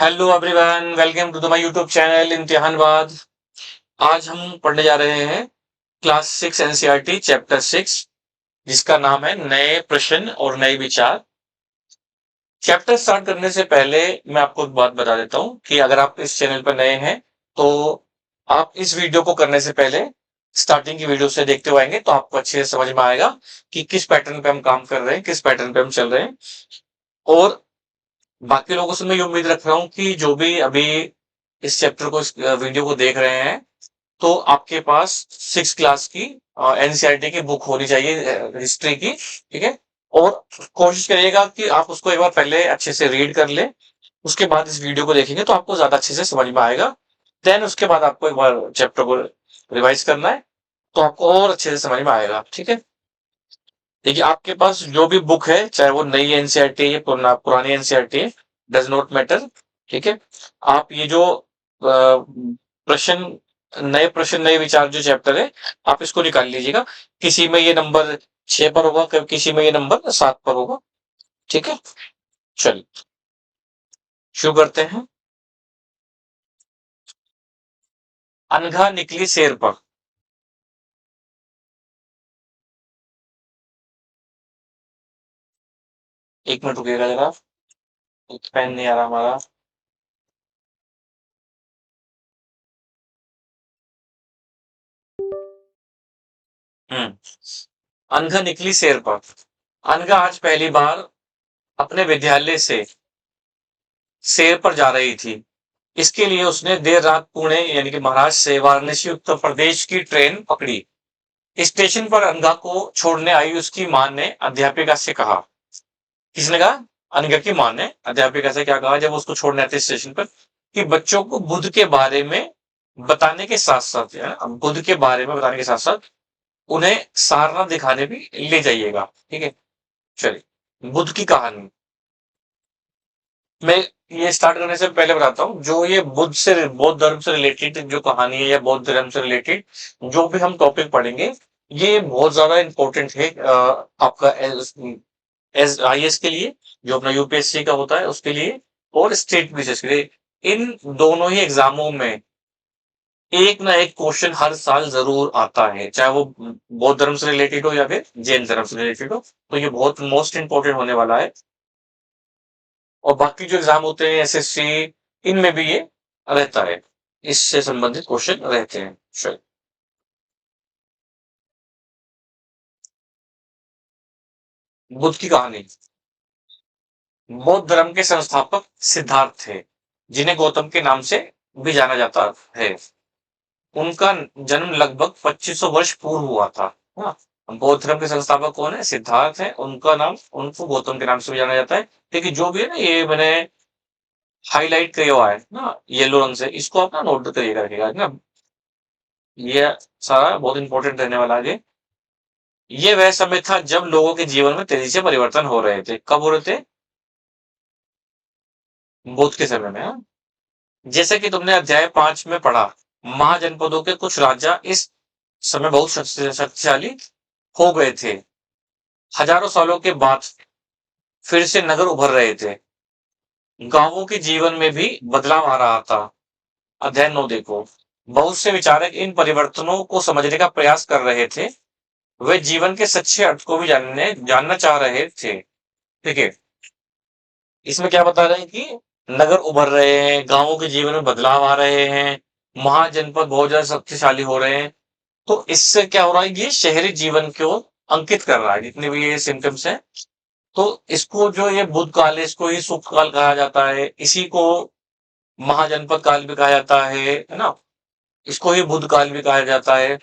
Hello everyone, welcome to the my YouTube channel इम्तिहान बाद। आज हम पढ़ने जा रहे हैं क्लास 6 एनसीईआरटी चैप्टर 6, जिसका नाम है नए प्रश्न और नए विचार। चैप्टर स्टार्ट करने से पहले मैं आपको एक बात बता देता हूं कि अगर आप इस चैनल पर नए हैं तो आप इस वीडियो को करने से पहले स्टार्टिंग की वीडियो से देखते हुए आएंगे तो आपको अच्छे से समझ में आएगा कि किस पैटर्न पे हम काम कर रहे हैं, किस पैटर्न पे हम चल रहे हैं। और बाकी लोगों से मैं ये उम्मीद रख रहा हूँ कि जो भी अभी इस चैप्टर को, इस वीडियो को देख रहे हैं, तो आपके पास 6 क्लास की एनसीईआरटी की बुक होनी चाहिए, हिस्ट्री की। ठीक है। और कोशिश करिएगा कि आप उसको एक बार पहले अच्छे से रीड कर ले, उसके बाद इस वीडियो को देखेंगे तो आपको ज्यादा अच्छे से समझ में आएगा। देन उसके बाद आपको एक बार चैप्टर को रिवाइज करना है तो आपको और अच्छे से समझ में आएगा। ठीक है। देखिए, आपके पास जो भी बुक है, चाहे वो नई एनसीईआरटी है, पुरानी एनसीईआरटी है, डज नॉट मैटर। ठीक है। आप ये जो प्रश्न, नए प्रश्न नए विचार जो चैप्टर है, आप इसको निकाल लीजिएगा। किसी में ये नंबर 6 पर होगा, किसी में ये नंबर 7 पर होगा। ठीक है। चलिए शुरू करते हैं। अनघा निकली शेर पर। एक मिनट रुकिएगा जरा, पेन नहीं आ रहा हमारा। हम्म। अनघा निकली शेर पर। अनघा आज पहली बार अपने विद्यालय से शेर पर जा रही थी। इसके लिए उसने देर रात पुणे यानी कि महाराष्ट्र से वाराणसी उत्तर प्रदेश की ट्रेन पकड़ी। स्टेशन पर अनघा को छोड़ने आई उसकी मां ने अध्यापिका से कहा। किसने कहा? अनघा की मां ने अध्यापिका से क्या कहा जब उसको छोड़ने आते स्टेशन पर? कि बच्चों को बुद्ध के बारे में बताने के साथ साथ, बुद्ध के बारे में बताने के साथ साथ उन्हें सारनाथ दिखाने भी ले जाइएगा। ठीक है। चलिए, बुद्ध की कहानी। मैं ये स्टार्ट करने से पहले बताता हूँ, जो ये बौद्ध धर्म से रिलेटेड जो कहानी है या बौद्ध धर्म से रिलेटेड जो भी हम टॉपिक पढ़ेंगे, ये बहुत ज्यादा इंपॉर्टेंट है आपका एस आईएएस के लिए, जो अपना यूपीएससी का होता है उसके लिए, और स्टेट पुलिस के लिए। इन दोनों ही एग्जामों में एक ना एक क्वेश्चन हर साल जरूर आता है, चाहे वो बौद्ध धर्म से रिलेटेड हो या फिर जैन धर्म से रिलेटेड हो। तो ये बहुत मोस्ट इंपॉर्टेंट होने वाला है। और बाकी जो एग्जाम होते हैं एसएससी, इनमें भी ये रहता है, इससे संबंधित क्वेश्चन रहते हैं। चलिए, बुद्ध की कहानी। बौद्ध धर्म के संस्थापक सिद्धार्थ थे, जिन्हें गौतम के नाम से भी जाना जाता है। उनका जन्म लगभग 2500 वर्ष पूर्व हुआ था। हाँ, बौद्ध धर्म के संस्थापक कौन है? सिद्धार्थ है। उनका नाम, उनको गौतम के नाम से भी जाना जाता है। लेकिन जो भी है ना, ये मैंने हाईलाइट किया हुआ है ना येलो रंग से, इसको आप ना नोट करिएगा, रखिएगा ना। ये सारा बहुत इंपॉर्टेंट रहने वाला है। ये वह समय था जब लोगों के जीवन में तेजी से परिवर्तन हो रहे थे। कब हो रहे थे? बुद्ध के समय में। हाँ? जैसे कि तुमने अध्याय 5 में पढ़ा, महाजनपदों के कुछ राजा इस समय बहुत शक्तिशाली हो गए थे। हजारों सालों के बाद फिर से नगर उभर रहे थे। गांवों के जीवन में भी बदलाव आ रहा था। अध्याय 9 देखो। बहुत से विचारक इन परिवर्तनों को समझने का प्रयास कर रहे थे। वे जीवन के सच्चे अर्थ को भी जानना चाह रहे थे। ठीक है। इसमें क्या बता रहे हैं कि नगर उभर रहे हैं, गांवों के जीवन में बदलाव आ रहे हैं, महाजनपद बहुत ज्यादा शक्तिशाली हो रहे हैं। तो इससे क्या हो रहा है? ये शहरी जीवन को अंकित कर रहा है, जितने भी ये सिम्टम्स हैं। तो इसको जो ये बुद्ध काल है, इसको ये सुख काल कहा जाता है, इसी को महाजनपद काल भी कहा जाता है ना। इसको ही बुद्ध काल भी कहा जाता है।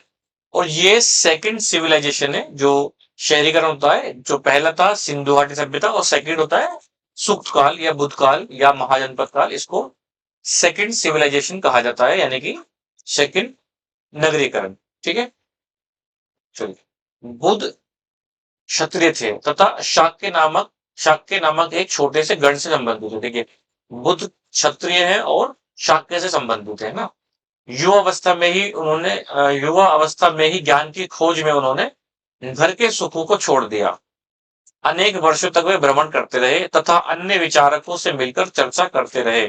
और ये सेकंड सिविलाइजेशन है जो शहरीकरण होता है। जो पहला था सिंधु घाटी सभ्यता, और सेकंड होता है सुक्त काल या बुद्ध काल या महाजनपद काल। इसको सेकंड सिविलाइजेशन कहा जाता है, यानी कि सेकंड नगरीकरण। ठीक है। चलिए, बुद्ध क्षत्रिय थे तथा शाक्य नामक एक छोटे से गण से संबंधित थे। देखिए, बुद्ध क्षत्रिय है और शाक्य से संबंधित है ना। युवा अवस्था में ही ज्ञान की खोज में उन्होंने घर के सुखों को छोड़ दिया। अनेक वर्षों तक वे भ्रमण करते रहे तथा अन्य विचारकों से मिलकर चर्चा करते रहे।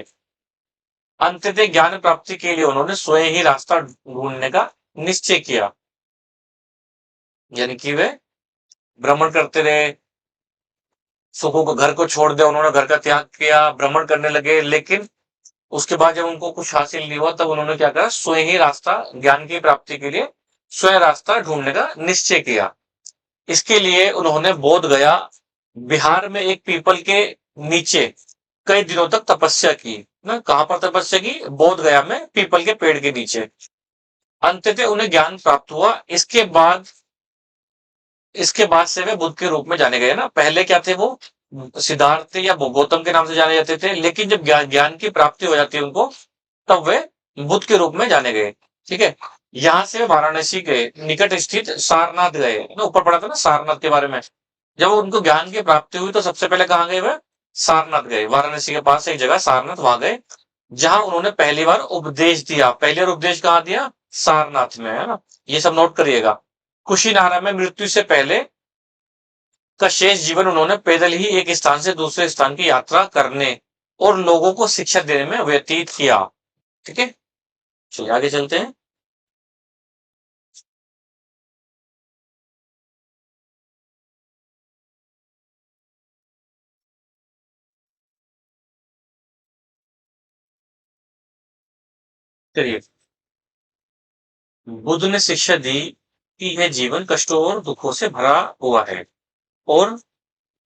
अंततः ज्ञान प्राप्ति के लिए उन्होंने स्वयं ही रास्ता ढूंढने का निश्चय किया। यानी कि वे भ्रमण करते रहे, सुखों को, घर को छोड़ दिया, उन्होंने घर का त्याग किया, भ्रमण करने लगे, लेकिन उसके बाद जब उनको कुछ हासिल नहीं हुआ, तब उन्होंने क्या करा, स्वयं ही रास्ता, ज्ञान की प्राप्ति के लिए स्वयं रास्ता ढूंढने का निश्चय किया। इसके लिए उन्होंने बोध गया, बिहार में एक पीपल के नीचे कई दिनों तक तपस्या की। ना, कहां पर तपस्या की? बोध गया में पीपल के पेड़ के नीचे। अंततः उन्हें ज्ञान प्राप्त हुआ। इसके बाद से वे बुद्ध के रूप में जाने गए। ना, पहले क्या थे वो? सिद्धार्थ या गौतम के नाम से जाने जाते थे, लेकिन जब ज्ञान ज्ञान की प्राप्ति हो जाती है उनको, तब वे बुद्ध के रूप में जाने गए। ठीक है। यहाँ से वे वाराणसी के निकट स्थित सारनाथ गए ना, ऊपर पढ़ा था ना सारनाथ के बारे में। जब उनको ज्ञान की प्राप्ति हुई तो सबसे पहले कहाँ गए? वे सारनाथ गए, वाराणसी के पास एक जगह सारनाथ, वहां गए, जहां उन्होंने पहली बार उपदेश दिया। पहली बार उपदेश कहाँ दिया? सारनाथ में, है ना। ये सब नोट करिएगा। कुशीनारा में मृत्यु से पहले का शेष जीवन उन्होंने पैदल ही एक स्थान से दूसरे स्थान की यात्रा करने और लोगों को शिक्षा देने में व्यतीत किया। ठीक है, चलिए आगे चलते हैं। चलिए, बुद्ध ने शिक्षा दी कि यह जीवन कष्टों और दुखों से भरा हुआ है, और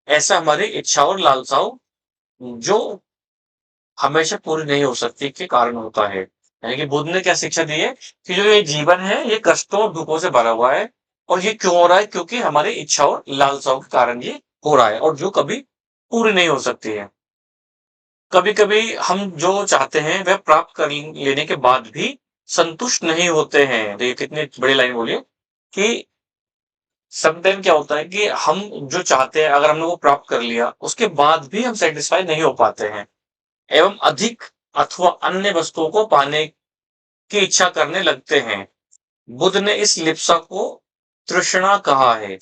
ऐसा हमारी इच्छा और लालसाओं, जो हमेशा पूरी नहीं हो सकती, के कारण होता है। यानी कि बुद्ध ने क्या शिक्षा दी है कि जो ये जीवन है, ये कष्टों और दुखों से भरा हुआ है, और ये क्यों हो रहा है? क्योंकि हमारी इच्छा और लालसाओं के कारण ये हो रहा है, और जो कभी पूरी नहीं हो सकती है। कभी कभी हम जो चाहते हैं वह प्राप्त कर लेने के बाद भी संतुष्ट नहीं होते हैं। देखिए कितनी बड़ी लाइन बोली है कि समटाइम क्या होता है कि हम जो चाहते हैं, अगर हमने वो प्राप्त कर लिया, उसके बाद भी हम सेटिस्फाई नहीं हो पाते हैं, एवं अधिक अथवा अन्य वस्तुओं को पाने की इच्छा करने लगते हैं। बुद्ध ने इस लिप्सा को तृष्णा कहा है।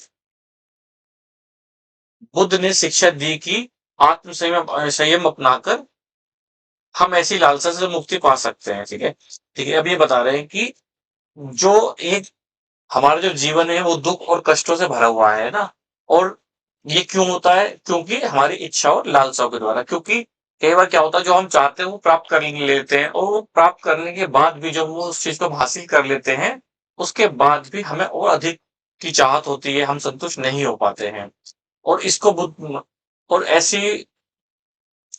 बुद्ध ने शिक्षा दी कि आत्म संयम संयम अपनाकर हम ऐसी लालसा से मुक्ति पा सकते हैं। ठीक है, ठीक है। अब ये बता रहे हैं कि जो एक हमारा जो जीवन है वो दुख और कष्टों से भरा हुआ है ना, और ये क्यों होता है? क्योंकि हमारी इच्छा और लालसाओं के द्वारा। क्योंकि कई बार क्या होता है, जो हम चाहते हैं वो प्राप्त कर लेते हैं, और वो प्राप्त करने के बाद भी जब वो उस चीज को हम हासिल कर लेते हैं, उसके बाद भी हमें और अधिक की चाहत होती है, हम संतुष्ट नहीं हो पाते हैं। और इसको बुद्ध, और ऐसी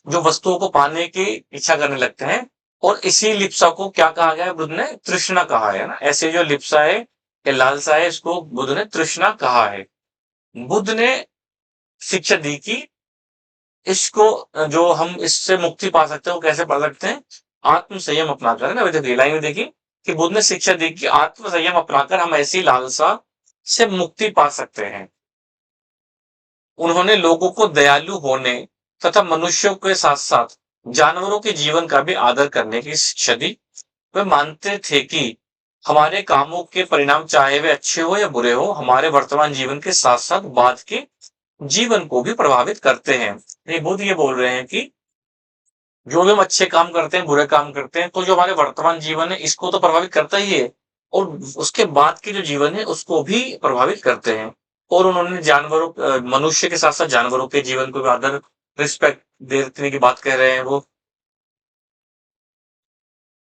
जो वस्तुओं को पाने की इच्छा करने लगते हैं, और इसी लिप्सा को क्या कहा गया है? बुद्ध ने तृष्णा कहा है ना। ऐसे जो लिप्सा है या लालसा है, इसको बुद्ध ने तृष्णा कहा है। बुद्ध ने शिक्षा दी कि इसको, जो हम इससे मुक्ति पा सकते हैं, वो कैसे पा सकते हैं? आत्म संयम अपनाकर, है ना। देखिए लाइन में देखिए कि बुद्ध ने शिक्षा दी कि आत्म संयम अपनाकर हम ऐसी लालसा से मुक्ति पा सकते हैं। उन्होंने लोगों को दयालु होने तथा मनुष्यों के साथ साथ जानवरों के जीवन का भी आदर करने की शिक्षा दी। वे मानते थे कि हमारे कामों के परिणाम, चाहे वे अच्छे हो या बुरे हो, हमारे वर्तमान जीवन के साथ साथ बाद के जीवन को भी प्रभावित करते हैं। ये बुद्ध ये बोल रहे हैं कि जो भी हम अच्छे काम करते हैं, बुरे काम करते हैं, तो जो हमारे वर्तमान जीवन है, इसको तो प्रभावित करता ही है, और उसके बाद के जो जीवन है उसको भी प्रभावित करते हैं। और उन्होंने मनुष्य के साथ साथ जानवरों के जीवन को भी आदर, रिस्पेक्ट देने की बात कह रहे हैं वो।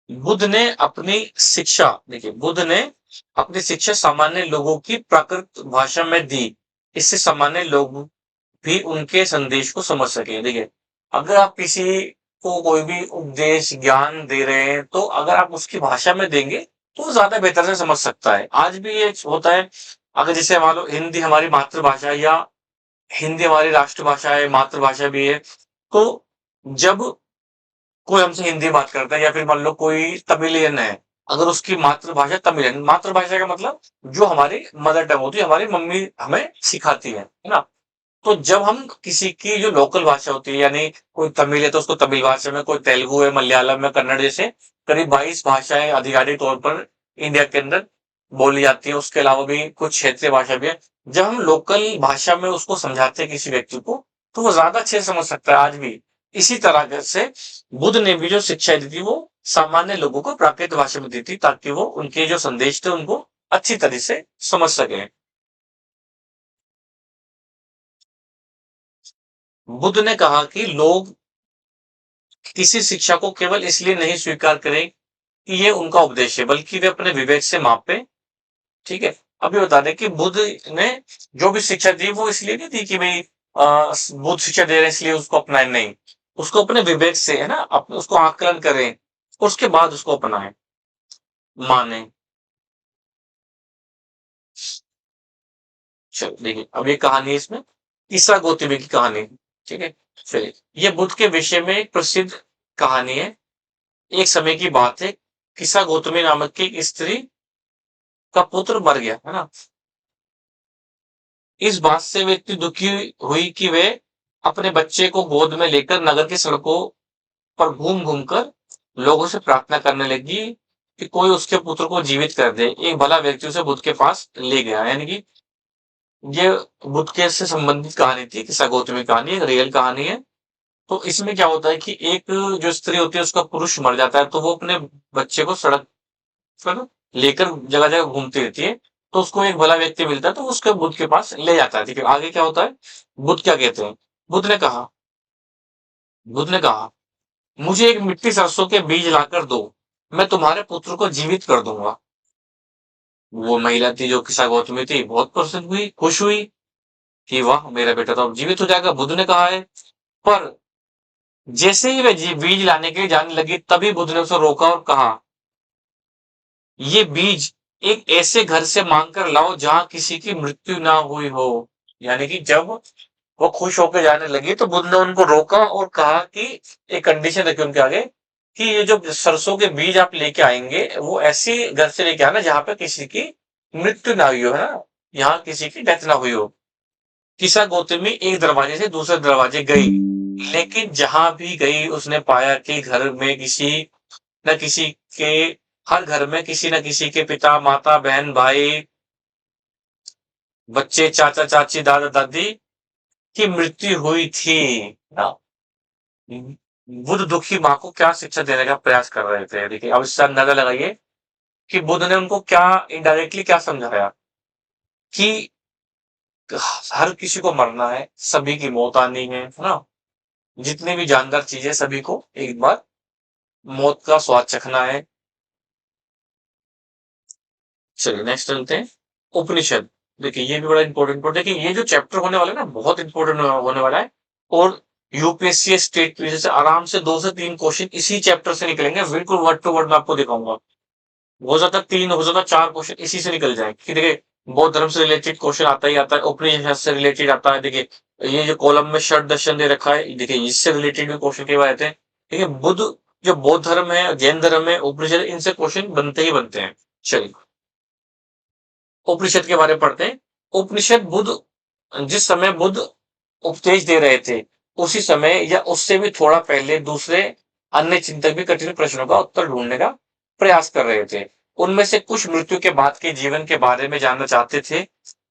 बुद्ध ने अपनी शिक्षा, देखिए बुद्ध ने अपनी शिक्षा सामान्य लोगों की प्राकृत भाषा में दी, इससे सामान्य लोग भी उनके संदेश को समझ सके। देखिए, अगर आप किसी को कोई भी उपदेश ज्ञान दे रहे हैं, तो अगर आप उसकी भाषा में देंगे तो वो ज्यादा बेहतर से समझ सकता है। आज भी ये होता है, अगर जैसे मान लो हिंदी हमारी मातृभाषा है, या हिंदी हमारी राष्ट्रभाषा है, मातृभाषा भी है, तो जब कोई हमसे हिंदी बात करता है, या फिर मान लो कोई तमिलियन है, अगर उसकी मातृभाषा तमिलियन, मातृभाषा का मतलब जो हमारी मदर टंग होती है, हमारी मम्मी हमें सिखाती है ना। तो जब हम किसी की जो लोकल भाषा होती है, यानी कोई तमिल है तो उसको तमिल भाषा में, कोई तेलुगु है, मलयालम में, कन्नड़, जैसे करीब 22 भाषाएं आधिकारिक तौर पर इंडिया के अंदर बोली जाती है। उसके अलावा भी कुछ क्षेत्रीय भाषा भी है। जब हम लोकल भाषा में उसको समझाते हैं किसी व्यक्ति को, तो वो ज्यादा अच्छे से समझ सकता है आज भी। इसी तरह से बुद्ध ने भी जो शिक्षा दी थी, वो सामान्य लोगों को प्राकृत भाषा में दी थी ताकि वो उनके जो संदेश थे उनको अच्छी तरह से समझ सके। बुद्ध ने कहा कि लोग किसी शिक्षा को केवल इसलिए नहीं स्वीकार करें कि ये उनका उपदेश है, बल्कि वे अपने विवेक से मापे। ठीक है। अभी बता दें कि बुद्ध ने जो भी शिक्षा दी वो इसलिए नहीं दी कि भाई बुद्ध शिक्षा दे रहे हैं इसलिए उसको अपनाएं, नहीं। उसको अपने विवेक से, है ना, उसको आकलन करें, उसके बाद उसको अपनाएं, माने। चलो देखिए, अब ये कहानी है इसमें, तीसरा गौतमी की कहानी। ठीक है। चलिए, ये बुद्ध के विषय में एक प्रसिद्ध कहानी है। एक समय की बात है, किस्सा गौतमी नामक की एक स्त्री का पुत्र मर गया, है ना। इस बात से वे इतनी दुखी हुई कि वे अपने बच्चे को गोद में लेकर नगर की सड़कों पर घूम घूम कर लोगों से प्रार्थना करने लगी कि कोई उसके पुत्र को जीवित कर दे। एक भला व्यक्ति उसे बुद्ध के पास ले गया, यानी कि ये बुद्ध के से संबंधित कहानी थी, किस्सा गौतमी कहानी, एक रियल कहानी है। तो इसमें क्या होता है कि एक जो स्त्री होती है उसका पुरुष मर जाता है, तो वो अपने बच्चे को सड़क पर लेकर जगह जगह घूमती रहती है। तो उसको एक भला व्यक्ति मिलता है, तो उसके बुद्ध के पास ले जाता है। ठीक है, आगे क्या होता है, बुद्ध क्या कहते हैं। बुद्ध ने कहा बुद्ध ने कहा मुझे एक मिट्टी सरसों के बीज लाकर दो, मैं तुम्हारे पुत्र को जीवित कर दूंगा। वो महिला थी जो किस्सा गौतमी थी, बहुत प्रसन्न हुई, खुश हुई कि वाह, मेरा बेटा तो अब जीवित हो जाएगा, बुद्ध ने कहा है। पर जैसे ही वह बीज लाने के लिए जाने लगी, तभी बुद्ध ने उसे रोका और कहा, ये बीज एक ऐसे घर से मांग कर लाओ जहां किसी की मृत्यु ना हुई हो। यानी कि जब वो खुश होकर जाने लगी तो बुद्ध ने उनको रोका और कहा कि एक कंडीशन रखी उनके आगे कि ये जो सरसों के बीज आप लेके आएंगे वो ऐसी घर से लेके आना जहां पे किसी की मृत्यु ना हुई हो, है ना, यहाँ किसी की डेथ ना हुई हो। किसा गौतमी एक दरवाजे से दूसरे दरवाजे गई, लेकिन जहां भी गई उसने पाया कि घर में किसी न किसी के हर घर में किसी न किसी के पिता, माता, बहन, भाई, बच्चे, चाचा, चाची, दादा, दादी की मृत्यु हुई थी ना। बुद्ध दुखी माँ को क्या शिक्षा देने का प्रयास कर रहे थे। देखिए, अब इससे अंदाजा लगाइए कि बुद्ध ने उनको क्या इनडायरेक्टली क्या समझाया कि हर किसी को मरना है, सभी की मौत आनी है ना। जितनी भी जानदार चीजें, सभी को एक बार मौत का स्वाद चखना है। चलिए नेक्स्ट चलते हैं, उपनिषद। देखिए ये भी बड़ा इंपॉर्टेंट पॉइंट है कि ये जो चैप्टर होने वाला है ना, बहुत इंपॉर्टेंट होने वाला है। और यूपीएससी स्टेट पीसी से आराम से 2 से 3 क्वेश्चन इसी चैप्टर से निकलेंगे, बिल्कुल वर्ड टू वर्ड मैं आपको दिखाऊंगा। हो सकता है 3, हो सकता है 4 क्वेश्चन इसी से निकल जाए, कि देखिए बौद्ध धर्म से रिलेटेड क्वेश्चन आता ही आता है, उपनिषद से रिलेटेड आता है। देखिए ये जो कॉलम में षड दर्शन दे रखा है, देखिए इससे रिलेटेड भी क्वेश्चन कई बार आते हैं। देखिए बुद्ध, जो बौद्ध धर्म है, जैन धर्म है, उपनिषद, इनसे क्वेश्चन बनते ही बनते हैं। चलिए उपनिषद के बारे में पढ़ते हैं। उपनिषद बुद्ध, जिस समय बुद्ध उपदेश दे रहे थे, उसी समय या उससे भी थोड़ा पहले दूसरे अन्य चिंतक भी कठिन प्रश्नों का उत्तर ढूंढने का प्रयास कर रहे थे। उनमें से कुछ मृत्यु के बाद के जीवन के बारे में जानना चाहते थे,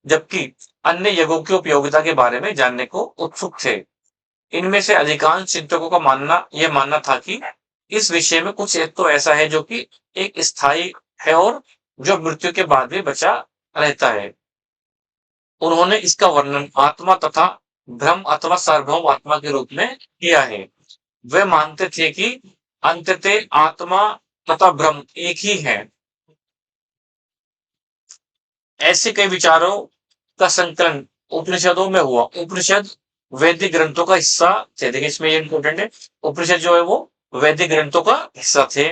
जबकि अन्य युगों की उपयोगिता के बारे में जानने को उत्सुक थे। इनमें से अधिकांश चिंतकों का यह मानना था कि इस विषय में कुछ एक तो ऐसा है जो कि एक स्थायी है और जो मृत्यु के बाद भी बचा रहता है। उन्होंने इसका वर्णन आत्मा तथा ब्रह्म अथवा सार्वभौम आत्मा के रूप में किया है। वे मानते थे कि अंततः आत्मा तथा ब्रह्म एक ही है। ऐसे कई विचारों का संकलन उपनिषदों में हुआ। उपनिषद वैदिक ग्रंथों का हिस्सा थे। देखिए इसमें ये इंपॉर्टेंट है, उपनिषद जो है वो वैदिक ग्रंथों का हिस्सा थे।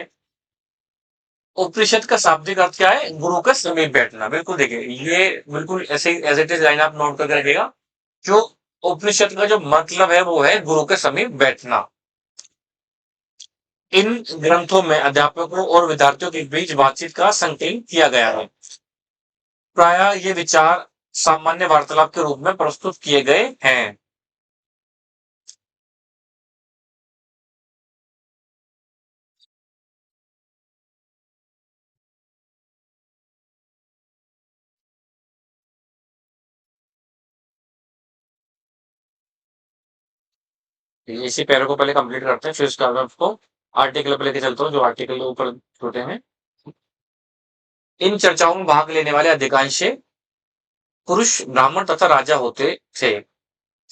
उपनिषद का शाब्दिक अर्थ क्या है, गुरु का समीप बैठना। बिल्कुल देखिए ये बिल्कुल ऐसे एज इट इज लाइन आप नोट करके रखिएगा। जो उपनिषद का जो मतलब है वो है गुरु के समीप बैठना। इन ग्रंथों में अध्यापकों और विद्यार्थियों के बीच बातचीत का संकलन किया गया है। प्राय ये विचार सामान्य वार्तालाप के रूप में प्रस्तुत किए गए हैं। इसी पैरों को पहले कंप्लीट करते हैं, फिर उसके बाद मैं आपको आर्टिकल पे लेके चलता हूँ, जो आर्टिकल ऊपर छोटे हैं। इन चर्चाओं में भाग लेने वाले अधिकांश पुरुष ब्राह्मण तथा राजा होते थे,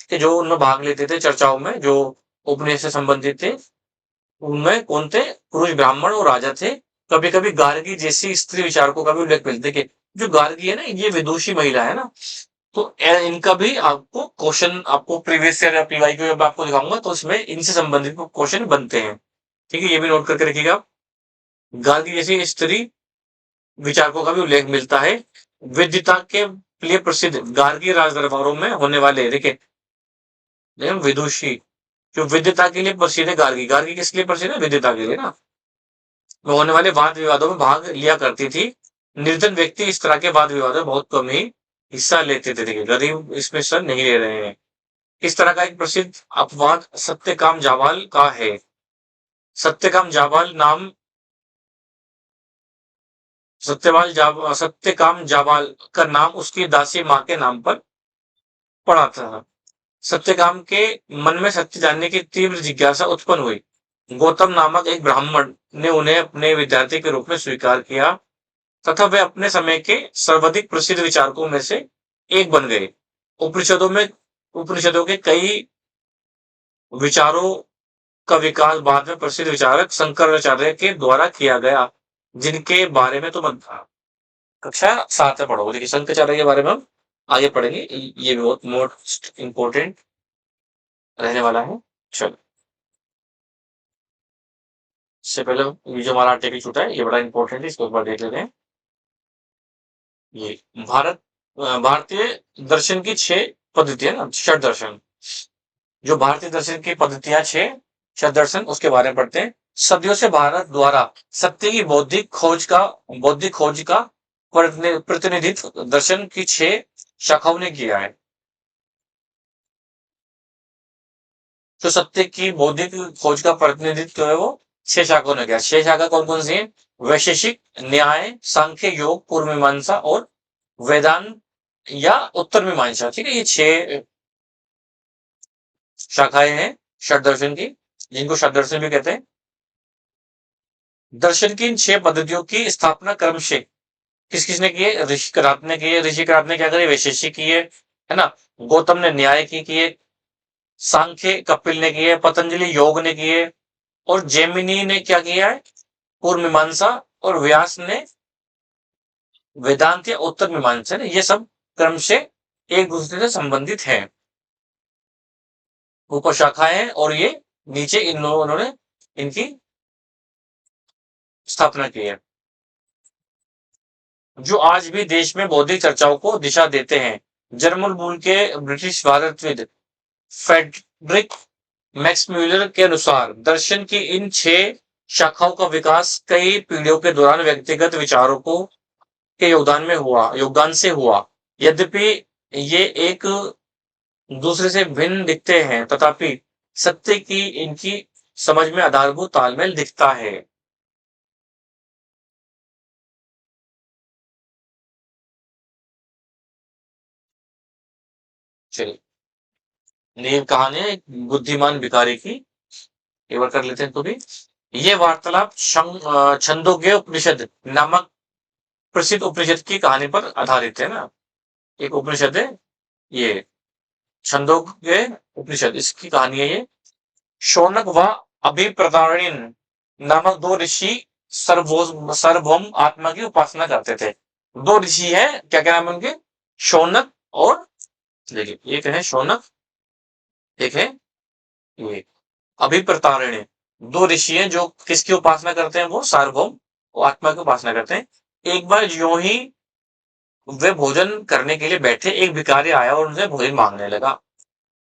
कि जो उनमें भाग लेते थे चर्चाओं में, जो उपनिषद से संबंधित थे, उनमें कौन थे? पुरुष ब्राह्मण और राजा थे। कभी कभी गार्गी जैसी स्त्री विचारकों का भी उल्लेख मिलता है कि जो गार्गी है ना, ये विदुषी महिला है ना, तो इनका भी आपको क्वेश्चन, आपको प्रीवियस ईयर या पीवाई को जब आपको दिखाऊंगा तो इसमें इनसे संबंधित क्वेश्चन बनते हैं। ठीक है, ये भी नोट करके रखिएगा आप। गार्गी जैसी स्त्री विचारकों का भी उल्लेख मिलता है। विद्यता के लिए प्रसिद्ध गार्गी राज दरबारों में होने वाले, देखिए विदुषी, जो विद्यता के लिए प्रसिद्ध है, गार्गी, गार्गी किस लिए प्रसिद्ध है? विद्यता के लिए ना। में होने वाले वाद विवादों में भाग लिया करती थी। निर्धन व्यक्ति इस तरह के वाद विवादों में बहुत कम ही हिस्सा लेते थे, देखिए गरीब इसमें हिस्सा नहीं ले रहे हैं। इस तरह का एक प्रसिद्ध अपवाद सत्यकाम जावाल का है। सत्यकाम जावाल नाम, सत्यकाम जावाल का नाम उसकी दासी माँ के नाम पर पड़ा था। सत्यकाम के मन में सत्य जानने की तीव्र जिज्ञासा उत्पन्न हुई। गौतम नामक एक ब्राह्मण ने उन्हें अपने विद्यार्थी के रूप में स्वीकार किया तथा वे अपने समय के सर्वाधिक प्रसिद्ध विचारकों में से एक बन गए। उपनिषदों में, उपनिषदों के कई विचारों का विकास बाद में प्रसिद्ध विचारक शंकराचार्य के द्वारा किया गया, जिनके बारे में तुम कक्षा 7 में पढ़ोगे। देखिए शंकराचार्य के बारे में हम आगे पढ़ेंगे, ये भी बहुत मोस्ट इंपॉर्टेंट रहने वाला है। चलो, इससे पहले ये जो हमारा आर्टिकल छूटा है, ये बड़ा इंपॉर्टेंट है, इसको एक बार देख लेते हैं। ये भारतीय दर्शन की 6 पद्धतियां ना, षट दर्शन, जो भारतीय दर्शन की पद्धतियां 6 षट दर्शन, उसके बारे में पढ़ते हैं। सदियों से भारत द्वारा सत्य की बौद्धिक खोज का प्रतिनिधित्व दर्शन की 6 शाखाओं ने किया है। तो सत्य की बौद्धिक खोज का प्रतिनिधित्व है वो 6 शाखाओं ने किया। 6 शाखा कौन कौन सी है? वैशेषिक, न्याय, सांख्य, योग, पूर्व मीमांसा और वेदांत या उत्तर मीमांसा। ठीक है, ये 6 शाखाएं हैं षट दर्शन की, जिनको षट दर्शन भी कहते हैं। दर्शन की इन 6 पद्धतियों की स्थापना क्रम से किस किसने की है? ऋषि करात ने की है। ऋषि करात ने क्या करे? वैशेषिक की है ना। गौतम ने न्याय की है। सांख्य कपिल ने की है। पतंजलि योग ने की है। और जेमिनी ने क्या किया है? पूर्व मीमांसा। और व्यास ने वेदांत या उत्तर मीमांसा ने, ये सब क्रम से एक दूसरे से संबंधित है, ऊपर शाखाएं और ये नीचे इन लोगों ने इनकी स्थापना की है, जो आज भी देश में बौद्धिक चर्चाओं को दिशा देते हैं। जर्मन मूल के ब्रिटिश भारतविद फ्रेडरिक मैक्सम्यूलर के अनुसार दर्शन की इन 6 शाखाओं का विकास कई पीढ़ियों के दौरान व्यक्तिगत विचारों को के योगदान से हुआ। यद्यपि ये एक दूसरे से भिन्न दिखते हैं, तथापि सत्य की इनकी समझ में आधारभूत तालमेल दिखता है। चलिए, ये कहानी है एक बुद्धिमान भिखारी की, एक बार कर लेते हैं तो भी। ये वार्तालाप छंदोग्य उपनिषद नामक प्रसिद्ध उपनिषद की कहानी पर आधारित है ना। एक उपनिषद है ये, छंदोग्य उपनिषद, इसकी कहानी है ये। शौनक व अभिप्रदारिण नामक 2 ऋषि सार्वभौम आत्मा की उपासना करते थे। 2 ऋषि है, क्या क्या नाम है उनके? शौनक और, देखिए एक है शौनक, एक है ये अभिप्रतारिणी। 2 ऋषि हैं जो किसकी उपासना करते हैं? वो सार्वभौम आत्मा की उपासना करते हैं। एक बार जो ही वे भोजन करने के लिए बैठे, एक भिखारी आया और उनसे भोजन मांगने लगा।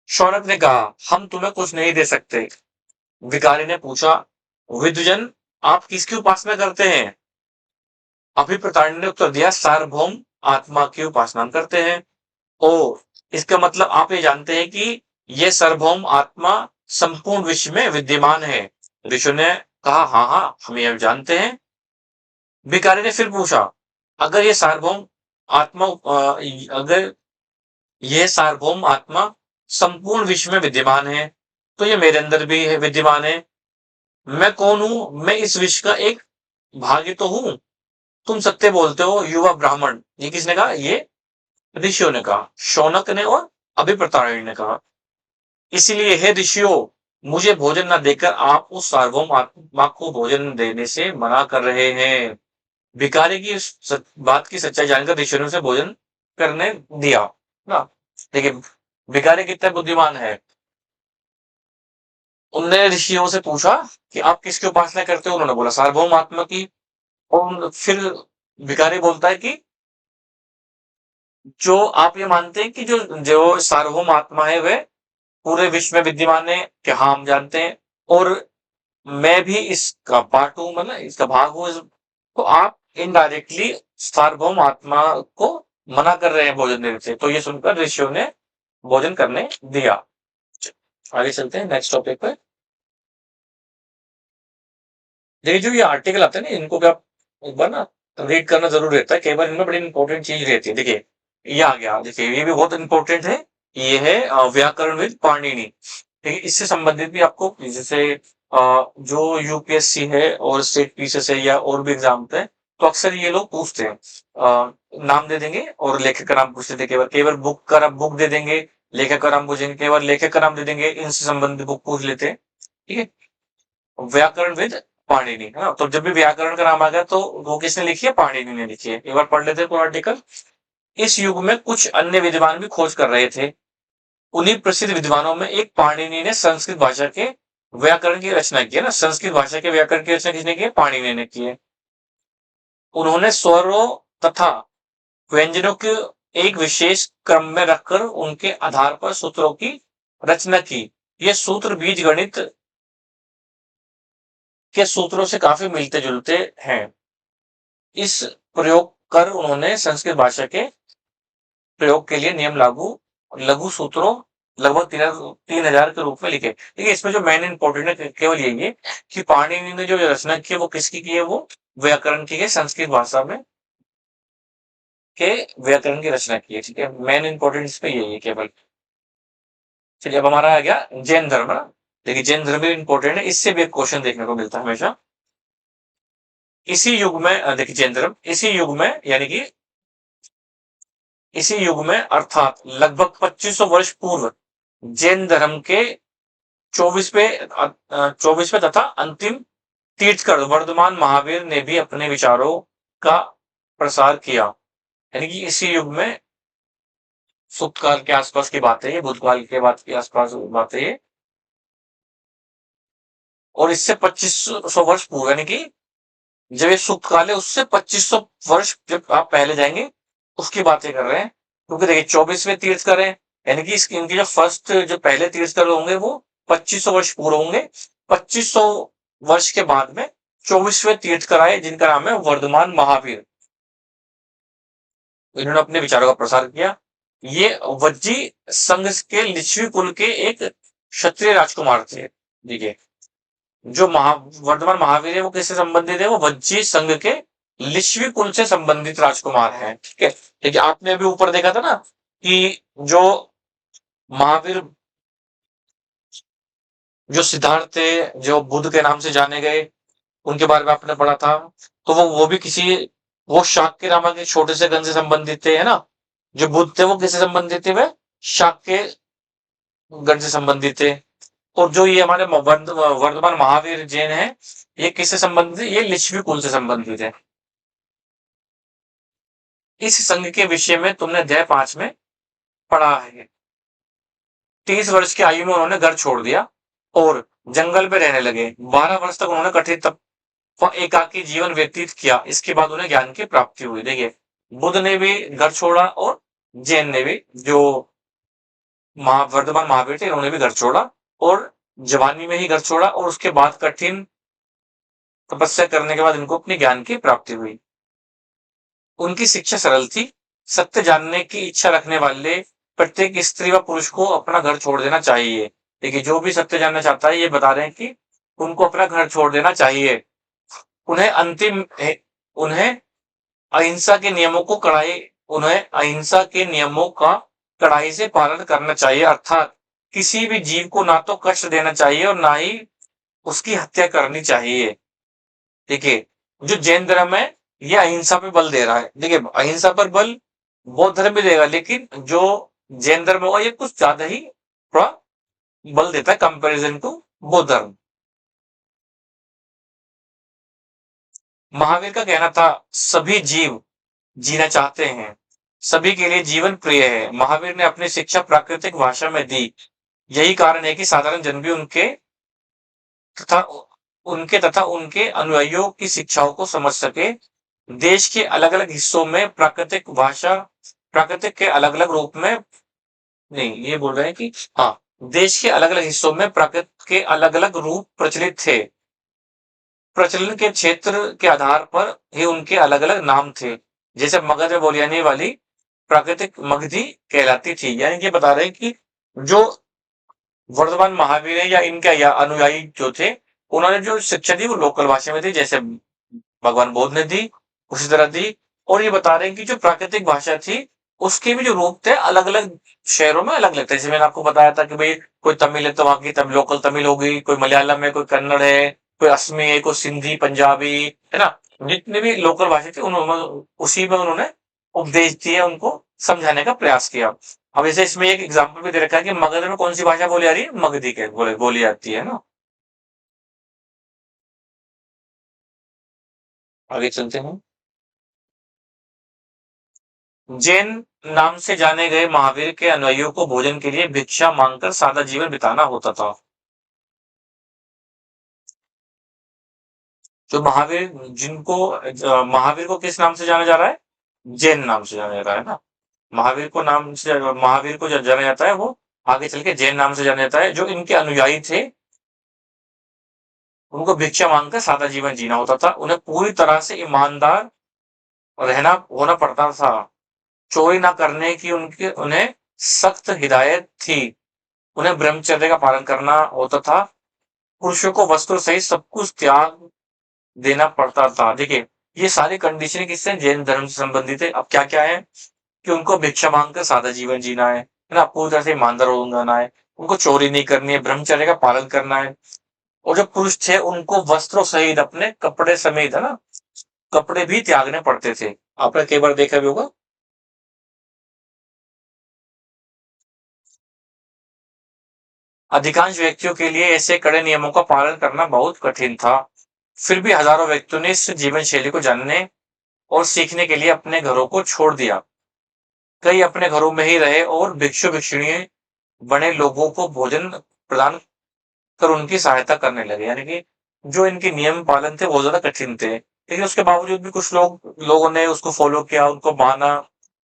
शौनक ने कहा, हम तुम्हें कुछ नहीं दे सकते। भिखारी ने पूछा, विद्वजन आप किसकी उपासना करते हैं? अभिप्रतारिणी ने उत्तर दिया, सार्वभौम आत्मा की उपासना करते हैं। ओ, इसका मतलब आप ये जानते हैं कि ये सार्वभौम आत्मा संपूर्ण विश्व में विद्यमान है। ऋषि ने कहा, हाँ हाँ, हम ये जानते हैं। भिखारी ने फिर पूछा, अगर ये सार्वभौम आत्मा अगर यह सार्वभौम आत्मा संपूर्ण विश्व में विद्यमान है, तो ये मेरे अंदर भी है, विद्यमान है। मैं कौन हूं? मैं इस विश्व का एक भाग ही तो हूं। तुम सत्य बोलते हो युवा ब्राह्मण। ये किसने कहा? ये ऋषियों ने कहा, शौनक ने और अभिप्रतारिणी ने कहा। इसलिए हे ऋषियों, मुझे भोजन न देकर आप उस सार्वभौम आत्मा को भोजन देने से मना कर रहे हैं। भिखारी की बात की सच्चाई जानकर ऋषियों ने उसे भोजन करने दिया ना। देखिए, भिखारी कितना बुद्धिमान है। उनने ऋषियों से पूछा कि आप किसकी उपासना करते हो? उन्होंने बोला सार्वभौम आत्मा की। और फिर भिखारी बोलता है कि जो आप ये मानते हैं कि जो जो सार्वभौम आत्मा है वह पूरे विश्व में विद्यमान है? कि हाँ, हम जानते हैं। और मैं भी इसका पार्ट हूं, मतलब इसका भाग हूं। तो आप इनडायरेक्टली सार्वभौम आत्मा को मना कर रहे हैं भोजन देने से। तो ये सुनकर ऋषियों ने भोजन करने दिया। आगे चलते हैं नेक्स्ट टॉपिक पे। देखिए, जो ये आर्टिकल आते हैं ना, इनको भी आप एक बार ना रीड करना जरूर रहता है। कई बार इनमें बड़ी इंपॉर्टेंट चीज रहती है। देखिए, ये आ गया। देखिए, ये भी बहुत इंपॉर्टेंट है। ये है व्याकरण विद पाणिनि। ठीक है, इससे संबंधित भी आपको जैसे जो यूपीएससी है और स्टेट पीसीएस है या और भी एग्जाम है, तो अक्सर ये लोग पूछते हैं। नाम दे देंगे और लेखक का नाम पूछ लेते हैं। कई बार बुक का बुक दे देंगे, लेखक का नाम पूछेंगे। कई बार लेखक का नाम दे देंगे, इनसे संबंधित बुक पूछ लेते हैं। ठीक है, व्याकरण विद पाणिनि है ना। तो जब भी व्याकरण का नाम आ गया तो वो किसने लिखी है? पाणिनि ने लिखी है। एक बार पढ़ लेते हैं पूरा आर्टिकल। इस युग में कुछ अन्य विद्वान भी खोज कर रहे थे। उन्हीं प्रसिद्ध विद्वानों में एक पाणिनि ने संस्कृत भाषा के व्याकरण की रचना की है ना। संस्कृत भाषा के व्याकरण की रचना किसने की है? पाणिनि ने की है। उन्होंने स्वरों तथा व्यंजनों के एक विशेष क्रम में रखकर उनके आधार पर सूत्रों की रचना की। ये सूत्र बीज गणित के सूत्रों से काफी मिलते जुलते हैं। इस प्रयोग कर उन्होंने संस्कृत भाषा के प्रयोग के लिए नियम लागू लघु सूत्रों लगभग 3000 के रूप में लिखे। देखिए, इसमें जो मेन इंपॉर्टेंट है केवल यही है कि पाणिनि ने जो रचना की है वो किसकी की है? वो व्याकरण की है, संस्कृत भाषा में के व्याकरण की रचना की है। ठीक है, मेन इंपॉर्टेंट इस पे यही है केवल। चलिए, अब हमारा आ गया जैन धर्म ना। देखिए, जैन धर्म भी इंपॉर्टेंट है। इससे भी एक क्वेश्चन देखने को मिलता है हमेशा। इसी युग में देखिए, जैन धर्म इसी युग में यानी कि इसी युग में अर्थात लगभग 2500 वर्ष पूर्व जैन धर्म के 24वें तथा अंतिम तीर्थकर वर्धमान महावीर ने भी अपने विचारों का प्रसार किया। यानी कि इसी युग में सुक्त काल के आसपास की बात है ये, बुद्ध काल के बाद के आसपास बात है ये। और इससे 2500 वर्ष पूर्व यानी कि जब ये सुक्त काल है उससे 2500 वर्ष जब आप पहले जाएंगे उसकी बातें कर रहे हैं। क्योंकि देखिए, 24वें तीर्थकर है यानी कि इनके जो फर्स्ट जो पहले तीर्थकर होंगे वो 2500 वर्ष पूर्व होंगे। 2500 वर्ष के बाद में 24वें तीर्थकर आए जिनका नाम है वर्धमान महावीर। इन्होंने अपने विचारों का प्रसार किया। ये वज्जी संघ के लिच्छवी कुल के एक क्षत्रिय राजकुमार थे। देखिए, जो वर्धमान महावीर है वो किससे संबंधित है? वो वज्जी संघ के लिच्छवी कुल से संबंधित राजकुमार है। ठीक है, देखिए, आपने अभी ऊपर देखा था ना कि जो महावीर जो सिद्धार्थ थे जो बुद्ध के नाम से जाने गए, उनके बारे में आपने पढ़ा था। तो वो भी किसी वो शाक्य रामा के छोटे से गण से संबंधित थे, है ना। जो बुद्ध थे वो किससे संबंधित थे? वे शाक्य गण से संबंधित थे। और जो ये हमारे वर्धमान महावीर जैन है, ये किससे संबंधित है? ये लिच्छवी कुल से संबंधित है। इस संघ के विषय में तुमने अध्याय 5 में पढ़ा है। 30 वर्ष की आयु में उन्होंने घर छोड़ दिया और जंगल में रहने लगे। 12 वर्ष तक उन्होंने कठिन तप व एकाकी जीवन व्यतीत किया। इसके बाद उन्हें ज्ञान की प्राप्ति हुई। देखिए, बुद्ध ने भी घर छोड़ा और जैन ने भी, जो वर्धमान महावीर थे, इन्होंने भी घर छोड़ा और जवानी में ही घर छोड़ा और उसके बाद कठिन तपस्या करने के बाद इनको अपने ज्ञान की प्राप्ति हुई। उनकी शिक्षा सरल थी। सत्य जानने की इच्छा रखने वाले प्रत्येक स्त्री व पुरुष को अपना घर छोड़ देना चाहिए। देखिए, जो भी सत्य जानना चाहता है ये बता रहे हैं कि उनको अपना घर छोड़ देना चाहिए। उन्हें अंतिम उन्हें अहिंसा के नियमों को कड़ाई उन्हें अहिंसा के नियमों का कड़ाई से पालन करना चाहिए। अर्थात किसी भी जीव को ना तो कष्ट देना चाहिए और ना ही उसकी हत्या करनी चाहिए। देखिए, जो जैन धर्म है ये अहिंसा पे बल दे रहा है। देखिए, अहिंसा पर बल बौद्ध धर्म भी देगा, लेकिन जो जैन धर्म होगा ये कुछ ज्यादा ही थोड़ा बल देता है कंपैरिजन टू बौद्ध धर्म। महावीर का कहना था, सभी जीव जीना चाहते हैं, सभी के लिए जीवन प्रिय है। महावीर ने अपनी शिक्षा प्राकृतिक भाषा में दी। यही कारण है कि साधारण जन भी तथा तथा उनके अनुयायियों की शिक्षाओं को समझ सके। देश के अलग अलग हिस्सों में प्राकृतिक के अलग अलग रूप में, नहीं ये बोल रहे हैं कि हाँ, देश के अलग अलग हिस्सों में प्राकृतिक के अलग अलग रूप प्रचलित थे। प्रचलन के क्षेत्र के आधार पर ही उनके अलग अलग नाम थे। जैसे मगध में बोली जाने वाली प्राकृतिक मगधी कहलाती थी। यानी कि बता रहे हैं कि जो वर्तमान महावीर है या इनका या अनुयायी जो थे, उन्होंने जो शिक्षा दी वो लोकल भाषा में दी, जैसे भगवान बुद्ध ने दी, उसी तरह दी। और ये बता रहे हैं कि जो प्राकृतिक भाषा थी उसके भी जो रूप थे अलग अलग शहरों में अलग अलग थे। जैसे मैंने आपको बताया था कि भाई कोई तमिल है तो वहां की लोकल तमिल होगी, कोई मलयालम है, कोई कन्नड़ है, कोई असमी है, कोई सिंधी, पंजाबी, है ना। जितनी भी लोकल भाषा थी उन्होंने उसी में उन्होंने उपदेश दिए, उनको समझाने का प्रयास किया। अब जैसे इसमें एक एग्जाम्पल भी दे रखा है कि मगध में कौन सी भाषा बोली जा रही है, मगधी के बोली जाती है ना। आगे चलते हैं। जैन नाम से जाने गए महावीर के अनुयायियों को भोजन के लिए भिक्षा मांगकर सादा जीवन बिताना होता था। जो महावीर जिनको महावीर को किस नाम से जाना जा रहा है, जैन नाम से जाना जा रहा है ना। महावीर को जो जाना जाता है वो आगे चल के जैन नाम से जाना जाता है। जो इनके अनुयायी थे उनको भिक्षा मांगकर सादा जीवन जीना होता था। उन्हें पूरी तरह से ईमानदार रहना होना पड़ता था। चोरी ना करने की उनकी उन्हें सख्त हिदायत थी। उन्हें ब्रह्मचर्य का पालन करना होता था। पुरुषों को वस्त्र सहित सब कुछ त्याग देना पड़ता था। देखिए, ये सारी कंडीशन किससे, जैन धर्म से संबंधित है। अब क्या क्या है कि उनको भिक्षा मांगकर सादा जीवन जीना है ना, पूरी तरह से ईमानदार होना है, उनको चोरी नहीं करनी है, ब्रह्मचर्य का पालन करना है। और जो पुरुष थे उनको वस्त्रों सहित अपने कपड़े समेत, है ना, कपड़े भी त्यागने पड़ते थे। आपने कई बार देखा भी होगा। अधिकांश व्यक्तियों के लिए ऐसे कड़े नियमों का पालन करना बहुत कठिन था। फिर भी हजारों व्यक्तियों ने इस जीवन शैली को जानने और सीखने के लिए अपने घरों को छोड़ दिया। कई अपने घरों में ही रहे और भिक्षु भिक्षुणी बने लोगों को भोजन प्रदान कर उनकी सहायता करने लगे। यानी कि जो इनके नियम पालन थे बहुत ज्यादा कठिन थे, लेकिन उसके बावजूद भी कुछ लोगों ने उसको फॉलो किया, उनको माना।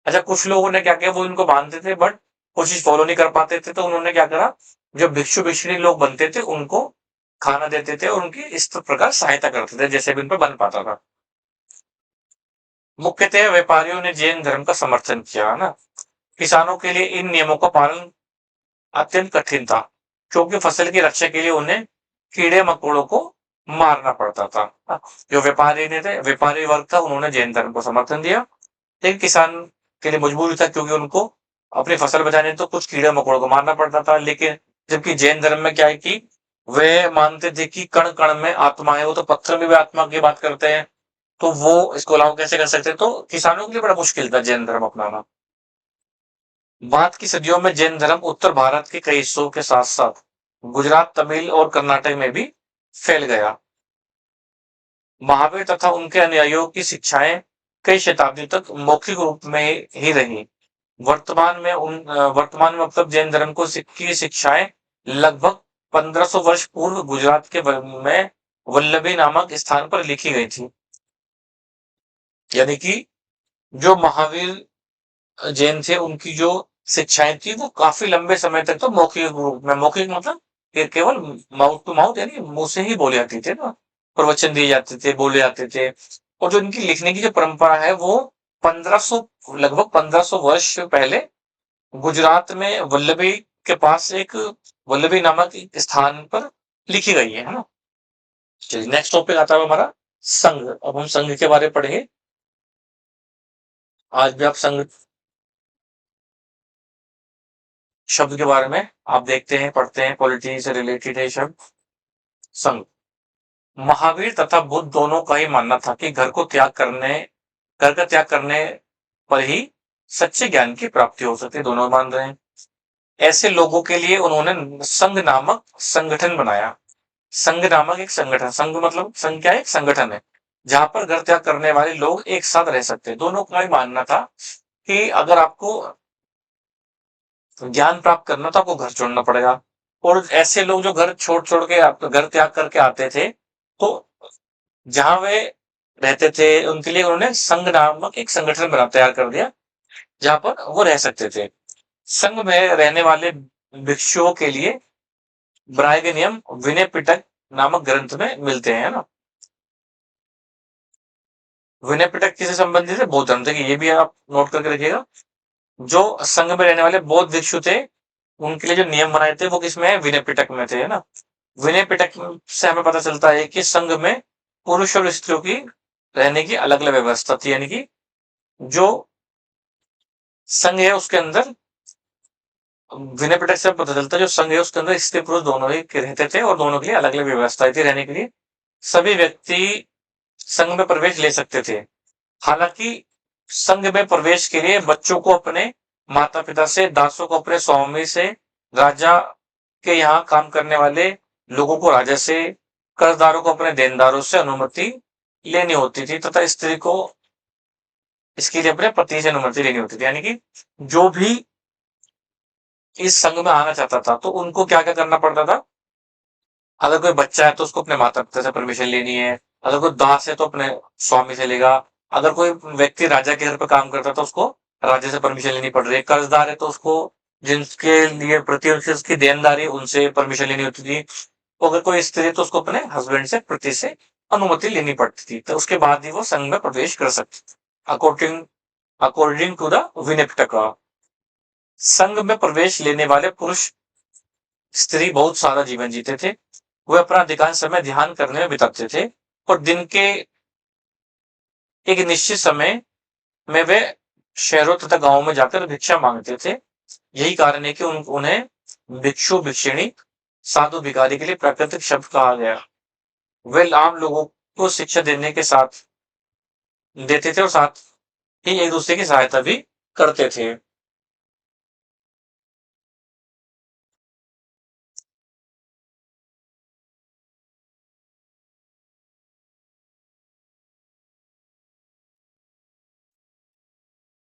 अच्छा, कुछ लोगों ने क्या किया, वो इनको मानते थे बट वो चीज फॉलो नहीं कर पाते थे, तो उन्होंने क्या करा, जो भिक्षु भिक्षुणी लोग बनते थे उनको खाना देते थे और उनकी इस प्रकार सहायता करते थे जैसे भी उन पर बन पाता था। मुख्यतः व्यापारियों ने जैन धर्म का समर्थन किया, है ना। किसानों के लिए इन नियमों का पालन अत्यंत कठिन था, क्योंकि फसल की रक्षा के लिए उन्हें कीड़े मकोड़ों को मारना पड़ता था। जो व्यापारी वर्ग था, उन्होंने जैन धर्म को समर्थन दिया, लेकिन किसान के लिए मजबूरी था, क्योंकि उनको अपनी फसल बचाने तो कुछ कीड़े मकोड़ों को मारना पड़ता था। लेकिन जबकि जैन धर्म में क्या है कि वे मानते थे कि कण कण में आत्मा है, वो तो पत्थर में भी आत्मा की बात करते हैं, तो वो इसको अलाउ कैसे कर सकते, तो किसानों के लिए बड़ा मुश्किल था जैन धर्म अपनाना। बाद की सदियों में जैन धर्म उत्तर भारत के कई हिस्सों के साथ साथ गुजरात, तमिल और कर्नाटक में भी फैल गया। महावीर तथा उनके अनुयायियों की शिक्षाएं कई शताब्दी तक मौखिक रूप में ही रही। वर्तमान में मतलब जैन धर्म की शिक्षाएं लगभग 1500 वर्ष पूर्व गुजरात के में वल्लभी नामक स्थान पर लिखी गई थी। यानी कि जो महावीर जैन थे उनकी जो शिक्षाएं थी वो काफी लंबे समय तक तो मौखिक रूप में, मौखिक मतलब केवल माउथ टू माउथ, यानी मुंह से ही बोले जाते थे ना, प्रवचन दिए जाते थे, बोले जाते थे। और जो इनकी लिखने की जो परंपरा है वो 1500 लगभग 1500 वर्ष पहले गुजरात में वल्लभी के पास एक वल्लभी नामक एक स्थान पर लिखी गई है ना। चलिए, नेक्स्ट टॉपिक आता है हमारा संघ। अब हम संघ के बारे में पढ़ेंगे। आज भी आप संघ शब्द के बारे में आप देखते हैं, पढ़ते हैं, पॉलिटी से रिलेटेड है शब्द। संघ। महावीर तथा बुद्ध दोनों का ही मानना था कि घर का त्याग करने पर ही सच्चे ज्ञान की प्राप्ति हो सकती है, दोनों मान रहे हैं। ऐसे लोगों के लिए उन्होंने संघ नामक संगठन बनाया। संघ नामक एक संगठन, संघ मतलब संघ क्या है? एक संगठन है, जहां पर घर त्याग करने वाले लोग एक साथ रह सकते हैं। दोनों का ही मानना था कि अगर आपको ज्ञान प्राप्त करना तो आपको घर छोड़ना पड़ेगा। और ऐसे लोग जो घर छोड़ के घर त्याग करके आते थे, तो जहां वे रहते थे उनके लिए उन्होंने संघ नामक एक संगठन तैयार कर दिया, जहां पर वो रह सकते थे। संघ में रहने वाले भिक्षुओं के लिए बनाए गए नियम विनय पिटक नामक ग्रंथ में मिलते हैं, है ना। विनय पिटक किससे संबंधित है? बौद्ध धर्म से। ये भी आप नोट करके रखिएगा। जो संघ में रहने वाले बौद्ध भिक्षु थे, उनके लिए जो नियम बनाए थे वो किसमें है? विनय पिटक में थे, है ना। विनय पिटक से हमें पता चलता है कि संघ में पुरुष और स्त्रियों की रहने की अलग अलग व्यवस्था थी, यानी कि जो संघ है उसके अंदर, विनय पिटक से पता चलता है जो संघ है उसके अंदर स्त्री पुरुष दोनों ही रहते थे और दोनों के लिए अलग अलग व्यवस्थाएं थी रहने के लिए। सभी व्यक्ति संघ में प्रवेश ले सकते थे। हालांकि संघ में प्रवेश के लिए बच्चों को अपने माता पिता से, दासों को अपने स्वामी से, राजा के यहाँ काम करने वाले लोगों को राजा से, कर्जदारों को अपने देनदारों से अनुमति लेनी होती थी, तथा स्त्री को इसके लिए अपने पति से अनुमति लेनी होती थी। यानी कि जो भी इस संघ में आना चाहता था तो उनको क्या क्या करना पड़ता था? अगर कोई बच्चा है तो उसको अपने माता पिता से परमिशन लेनी है, अगर कोई दास है तो अपने स्वामी से लेगा, अगर कोई व्यक्ति राजा के घर पे काम करता है तो उसको राजा से परमिशन लेनी पड़ रही है, कर्जदार है तो उसको जिनके लिए प्रति उसकी देनदारी उनसे परमिशन लेनी होती थी। तो अगर कोई स्त्री है तो उसको अपने हस्बैंड से प्रति से अनुमति लेनी पड़ती थी, तो उसके बाद ही वो संघ में प्रवेश कर सकती थी, according according to the Vinaya Pitaka. संघ में प्रवेश लेने वाले पुरुष स्त्री बहुत सादा जीवन जीते थे। वे अपना अधिकांश समय ध्यान करने में बिताते थे और दिन के एक निश्चित समय में वे शहरों तथा गांवों में जाकर भिक्षा मांगते थे। यही कारण है कि उन्हें भिक्षु भिक्षिणी, साधु भिखारी के लिए प्राकृतिक शब्द कहा गया। वे आम लोगों को शिक्षा देने के साथ देते थे और साथ ही एक दूसरे की सहायता भी करते थे।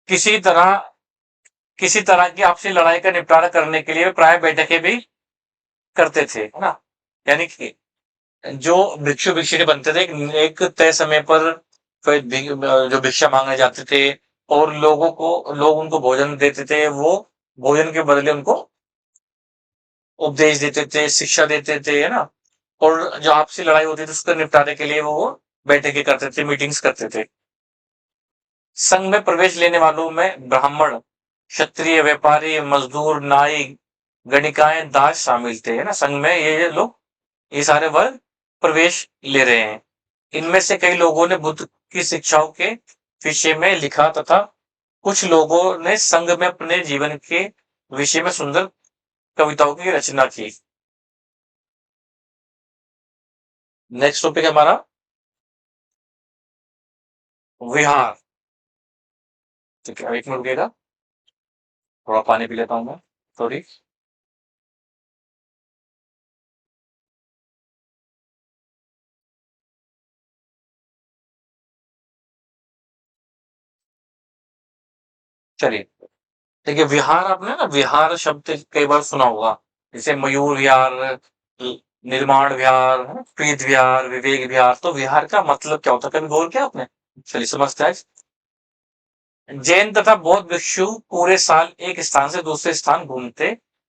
किसी तरह किसी तरह की आपसी लड़ाई का निपटारा करने के लिए वे प्राय बैठकें भी करते थे, है ना। यानी कि जो भिक्षु भिक्षुणी बनते थे, एक तय समय पर जो भिक्षा मांगने जाते थे और लोग उनको भोजन देते थे, वो भोजन के बदले उनको उपदेश देते थे, शिक्षा देते थे, है ना। और जो आपसी लड़ाई होती थी उसको निपटाने के लिए वो बैठकें करते थे, मीटिंग्स करते थे। संघ में प्रवेश लेने वालों में ब्राह्मण, क्षत्रिय, व्यापारी, मजदूर, नाई, गणिकाएं, दास शामिल थे, है ना। संघ में ये लोग, ये सारे वर्ग प्रवेश ले रहे हैं। इनमें से कई लोगों ने बुद्ध की शिक्षाओं के विषय में लिखा तथा कुछ लोगों ने संघ में अपने जीवन के विषय में सुंदर कविताओं की रचना की। नेक्स्ट टॉपिक है हमारा विहार। ठीक है, एक मिनट रुकिएगा, थोड़ा पानी पी लेता हूँ मैं। सॉरी। चलिए, देखिए विहार, आपने ना विहार शब्द कई बार सुना होगा, जैसे मयूर विहार, निर्माण विहार, है ना, प्रीत विहार, विवेक विहार। तो विहार का मतलब क्या होता है, कभी गौर किया आपने? चलिए समझते हैं। जैन तथा बौद्ध भिक्षु पूरे साल एक स्थान से दूसरे स्थान घूमते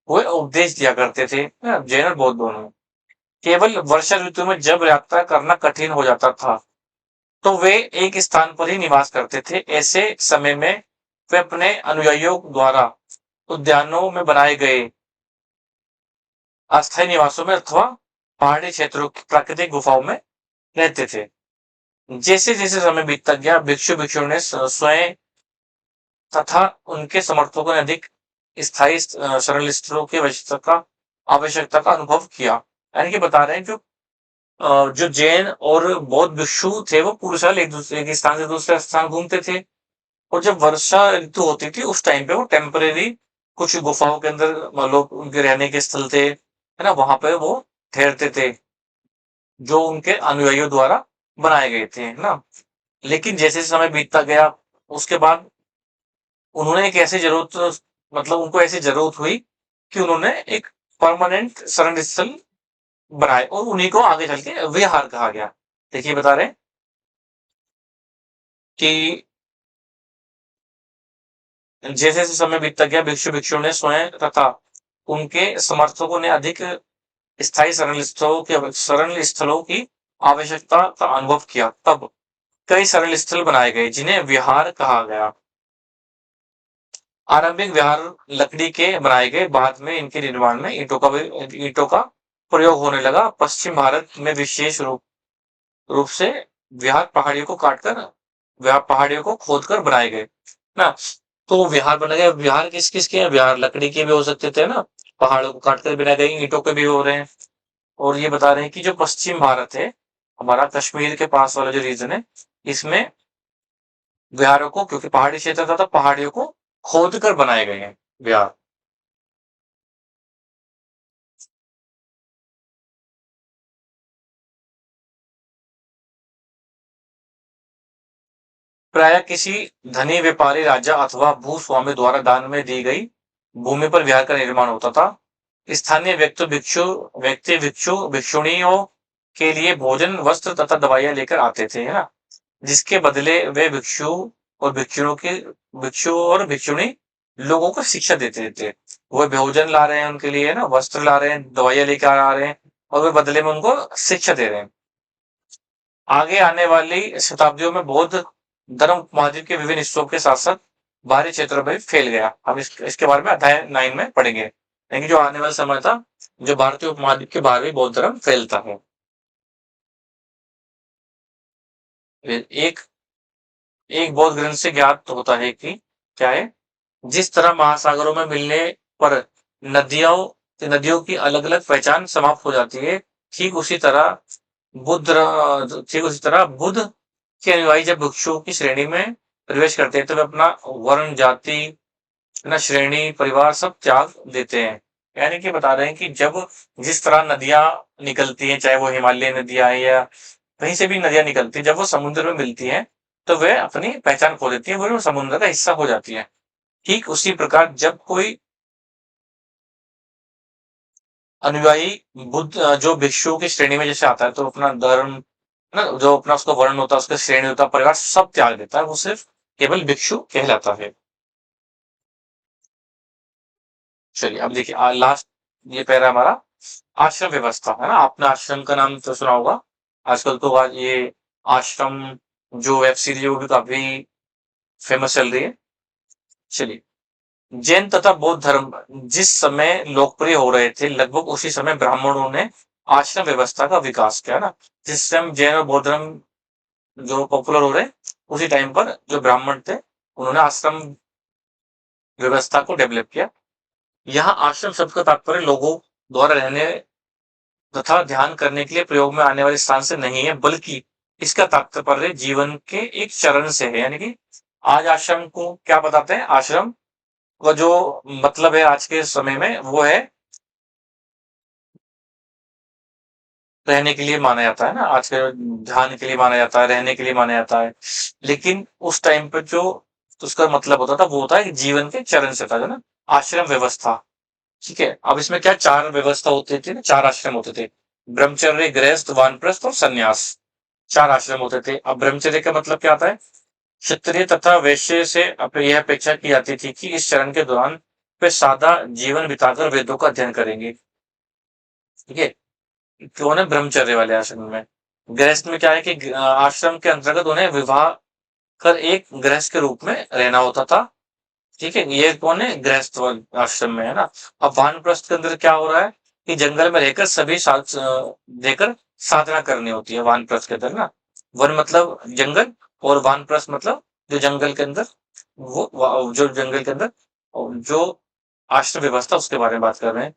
हुए उपदेश दिया करते थे, जैन और बौद्ध दोनों। केवल वर्षा ऋतु में जब यात्रा करना कठिन हो जाता था तो वे एक स्थान पर ही निवास करते थे। ऐसे समय में वे अपने अनुयायियों द्वारा उद्यानों में बनाए गए अस्थायी निवासों में अथवा पहाड़ी क्षेत्रों की प्राकृतिक गुफाओं में रहते थे। जैसे जैसे समय बीतता गया, भिक्षु भिक्षु ने स्वयं तथा उनके समर्थकों ने अधिक स्थायी शरण स्थलों की आवश्यकता का अनुभव किया। यानी कि बता रहे हैं जो जो जैन और बौद्ध भिक्षु थे वो पूरे साल एक स्थान से दूसरे स्थान घूमते थे। और जब वर्षा ऋतु होती थी उस टाइम पे वो टेम्परेरी कुछ गुफाओं के अंदर लोग उनके रहने के स्थल थे, है ना, वहां पे वो ठहरते थे, जो उनके अनुयायियों द्वारा बनाए गए थे, है ना। लेकिन जैसे समय बीतता गया उसके बाद उन्होंने एक ऐसी जरूरत, मतलब उनको ऐसी जरूरत हुई कि उन्होंने एक परमानेंट शरण स्थल बनाए और उन्हीं को आगे चल के विहार कहा गया। देखिए बता रहे हैं कि जैसे जैसे समय बीतता गया भिक्षु भिक्षुओं ने स्वयं तथा उनके समर्थकों ने अधिक स्थायी शरण स्थलों की आवश्यकता का अनुभव किया। तब कई शरण स्थल बनाए गए जिन्हें विहार कहा गया। आरंभिक विहार लकड़ी के बनाए गए, बाद में इनके निर्माण में ईंटों का प्रयोग होने लगा। पश्चिम भारत में विशेष रूप से विहार पहाड़ियों को खोदकर बनाए गए ना। तो विहार बना गया। विहार किस किस के हैं? विहार लकड़ी के भी हो सकते थे ना, पहाड़ों को काटकर बनाए गए, ईंटों के भी हो रहे हैं। और ये बता रहे हैं कि जो पश्चिम भारत है, हमारा कश्मीर के पास वाला जो रीजन है, इसमें विहारों को, क्योंकि पहाड़ी क्षेत्र था, तो पहाड़ियों को खोद कर बनाए गए हैं विहार। प्राय किसी धनी व्यापारी राजा अथवा भूस्वामी द्वारा दान में दी गई भूमि पर विहार का निर्माण होता था। स्थानीय व्यक्ति भिक्षु भिक्षुणियों के लिए भोजन, वस्त्र तथा दवाइयां लेकर आते थे, है ना, जिसके बदले वे भिक्षु और भिक्षुणी लोगों को शिक्षा देते थे। वो भोजन ला रहे हैं उनके लिए, है ना, वस्त्र ला रहे हैं, दवाइयां लेकर आ रहे हैं, और वे बदले में उनको शिक्षा दे रहे हैं। आगे आने वाली शताब्दियों में बौद्ध धर्म उपमहाद्वीप के विभिन्न हिस्सों के साथ साथ बाहरी क्षेत्रों में भी फैल गया। हम इसके बारे में अध्याय 9 में पढ़ेंगे। यानी जो आने वाला समय था, जो भारतीय उपमहाद्वीप के बाहर भी बौद्ध धर्म फैलता है। एक एक बौद्ध ग्रंथ से ज्ञात होता है कि क्या है, जिस तरह महासागरों में मिलने पर नदियों की अलग अलग पहचान समाप्त हो जाती है, ठीक उसी तरह बुद्ध के अनुयायी जब भिक्षुओं की श्रेणी में प्रवेश करते हैं तो वे अपना वर्ण, जाति, ना श्रेणी, परिवार सब त्याग देते हैं। यानी कि बता रहे हैं कि जब जिस तरह नदियां निकलती हैं, चाहे वो हिमालय नदियां हैं या कहीं से भी नदियां निकलती हैं, जब वो समुद्र में मिलती हैं तो वे अपनी पहचान खो देती हैं, वो समुद्र का हिस्सा हो जाती है। ठीक उसी प्रकार जब कोई अनुयायी जो भिक्षुओं की श्रेणी में जैसे आता है तो अपना धर्म, ना, जो अपना उसका वर्ण होता है, उसका श्रेणी होता है, परिवार सब त्याग देता है, वो सिर्फ केवल भिक्षु कहलाता है। चलिए अब देखिए लास्ट ये पैरा हमारा आश्रम व्यवस्था है ना। आपने आश्रम का नाम तो सुना होगा। आजकल तो आज ये आश्रम जो वेब सीरीज है वो भी काफी फेमस चल रही है। चलिए, जैन तथा बौद्ध धर्म जिस समय लोकप्रिय हो रहे थे, लगभग उसी समय ब्राह्मणों ने आश्रम व्यवस्था का विकास किया ना। जिस टाइम जैन और बौद्ध धर्म जो पॉपुलर हो रहे, उसी टाइम पर जो ब्राह्मण थे उन्होंने आश्रम व्यवस्था को डेवलप किया। यहाँ आश्रम शब्द का तात्पर्य लोगों द्वारा रहने तथा ध्यान करने के लिए प्रयोग में आने वाले स्थान से नहीं है, बल्कि इसका तात्पर्य जीवन के एक चरण से है। यानी कि आज आश्रम को क्या बताते हैं? आश्रम का जो मतलब है आज के समय में वो है रहने के लिए माना जाता है ना, आज के ध्यान के लिए माना जाता है, रहने के लिए माना जाता है। लेकिन उस टाइम पे जो उसका मतलब होता था वो होता है जीवन के चरण से था, जो ना आश्रम व्यवस्था। ठीक है, अब इसमें क्या चार व्यवस्था होती थी ना, चार आश्रम होते थे, ब्रह्मचर्य, गृहस्थ, वानप्रस्थ और संन्यास। चार आश्रम होते थे। अब ब्रह्मचर्य का मतलब क्या आता है? क्षत्रिय तथा वैश्य से यह अपेक्षा की जाती थी कि इस चरण के दौरान वे सादा जीवन बिताकर वेदों का अध्ययन करेंगे। ठीक है, कौन है? ब्रह्मचर्य वाले आश्रम में। गृहस्थ में क्या है कि आश्रम के अंतर्गत उन्हें विवाह कर एक गृहस्थ के रूप में रहना होता था। ठीक है, ये कौन है? गृहस्थ आश्रम में, है ना। अब वानप्रस्थ के अंदर क्या हो रहा है कि जंगल में रहकर सभी साथ देकर साधना करनी होती है वानप्रस्थ के अंदर ना। वन मतलब जंगल, और वानप्रस्थ मतलब जो जंगल के अंदर, जो जंगल के अंदर जो आश्रम व्यवस्था उसके बारे में बात कर रहे हैं।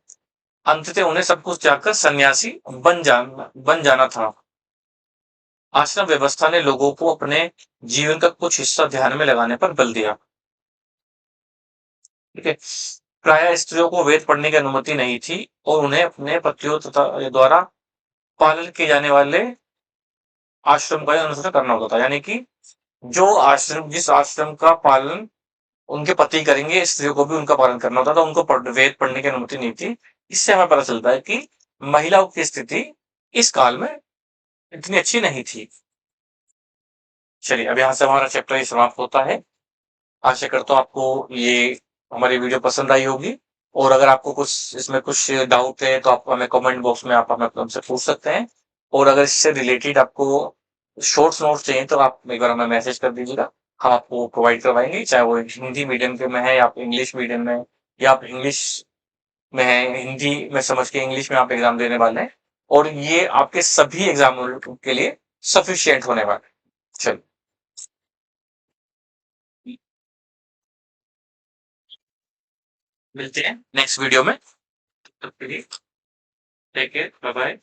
अंततः उन्हें सब कुछ त्याग कर सन्यासी बन जाना था। आश्रम व्यवस्था ने लोगों को अपने जीवन का कुछ हिस्सा ध्यान में लगाने पर बल दिया। ठीक है। प्रायः स्त्रियों को वेद पढ़ने की अनुमति नहीं थी और उन्हें अपने पतियों तथा द्वारा पालन किए जाने वाले आश्रम का अनुसरण करना होता था। यानी कि जिस आश्रम का पालन उनके पति करेंगे, स्त्रियों को भी उनका पालन करना होता था। उनको वेद पढ़ने की अनुमति नहीं थी। इससे हमें पता चलता है कि महिलाओं की स्थिति इस काल में इतनी अच्छी नहीं थी। चलिए, अब यहाँ से हमारा चैप्टर ये समाप्त होता है। आशा करता हूँ आपको ये हमारी वीडियो पसंद आई होगी, और अगर आपको इसमें कुछ डाउट है तो आप हमें कमेंट बॉक्स में आप हमें हमसे पूछ सकते हैं, और अगर इससे रिलेटेड आपको शॉर्ट्स नोट्स चाहिए तो आप एक बार हमें मैसेज कर दीजिएगा। हम आपको प्रोवाइड करवाएंगे, चाहे वो हिंदी मीडियम के में है या आप इंग्लिश मीडियम में, या आप इंग्लिश में है, हिंदी में समझ के इंग्लिश में आप एग्जाम देने वाले हैं, और ये आपके सभी एग्जाम के लिए सफिशियंट होने वाला है। चलिए, मिलते हैं नेक्स्ट वीडियो में। तब तक के लिए टेक केयर, बाय बाय।